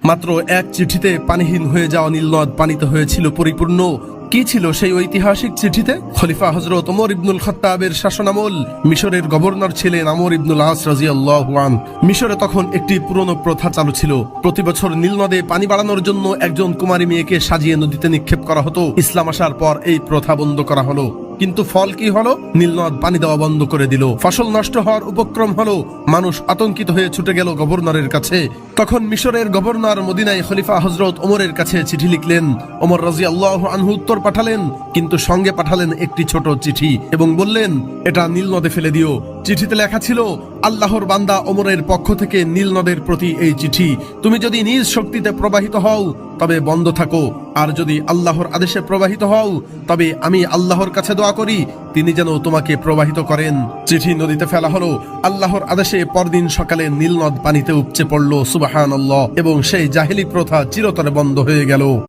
মাত্র এক চিঠিতে পানিহীন হয়ে যাওয়া নীলনদ পানিতে হয়েছিল পরিপূর্ণ। কি ছিল সেই ঐতিহাসিক চিঠিতে? খলিফা হযরত ওমর ইবনুল খাত্তাবের শাসনামল। মিশরের গভর্নর ছিলেন আমর ইবনুল আস রাদিয়াল্লাহু আনহু। মিশরে তখন একটি পুরনো প্রথা চালু ছিল। প্রতি বছর নীলনদে পানি বাড়ানোর জন্য একজন কুমারী মেয়েকে সাজিয়ে নদীতে নিক্ষেপ করা হতো। ইসলাম আসার পর এই প্রথা বন্ধ করা হলো। কিন্তু ফল কি হলো? নীলনদ পানি দেওয়া বন্ধ করে দিল। ফসল নষ্ট হওয়ার উপক্রম হলো। মানুষ আতঙ্কিত হয়ে ছুটে গেল গভর্নরের কাছে। তখন মিশরের গভর্নর মদিনায় খলিফা হযরত ওমরের কাছে চিঠি লিখলেন। ওমর রাদিয়াল্লাহু আনহু উত্তর পাঠালেন, কিন্তু সঙ্গে পাঠালেন একটি ছোট চিঠি এবং বললেন, এটা নীলনদে ফেলে দিও। চিঠিতে লেখা ছিল, আল্লাহর বান্দা ওমরের পক্ষ থেকে নীলনদের প্রতি এই চিঠি। তুমি যদি নিজ শক্তিতে প্রবাহিত হও তবে বন্ধ থাকো, আর যদি আল্লাহর আদেশে প্রবাহিত হও তবে আমি আল্লাহর কাছে দোয়া করি তিনি যেন তোমাকে প্রবাহিত করেন। চিঠি নদীতে ফেলা হলো। আল্লাহর আদেশে পরদিন সকালে নীলনদ পানিতে উপচে পড়ল। সুবহানাল্লাহ। এবং সেই জাহেলি প্রথা চিরতরে বন্ধ হয়ে গেল।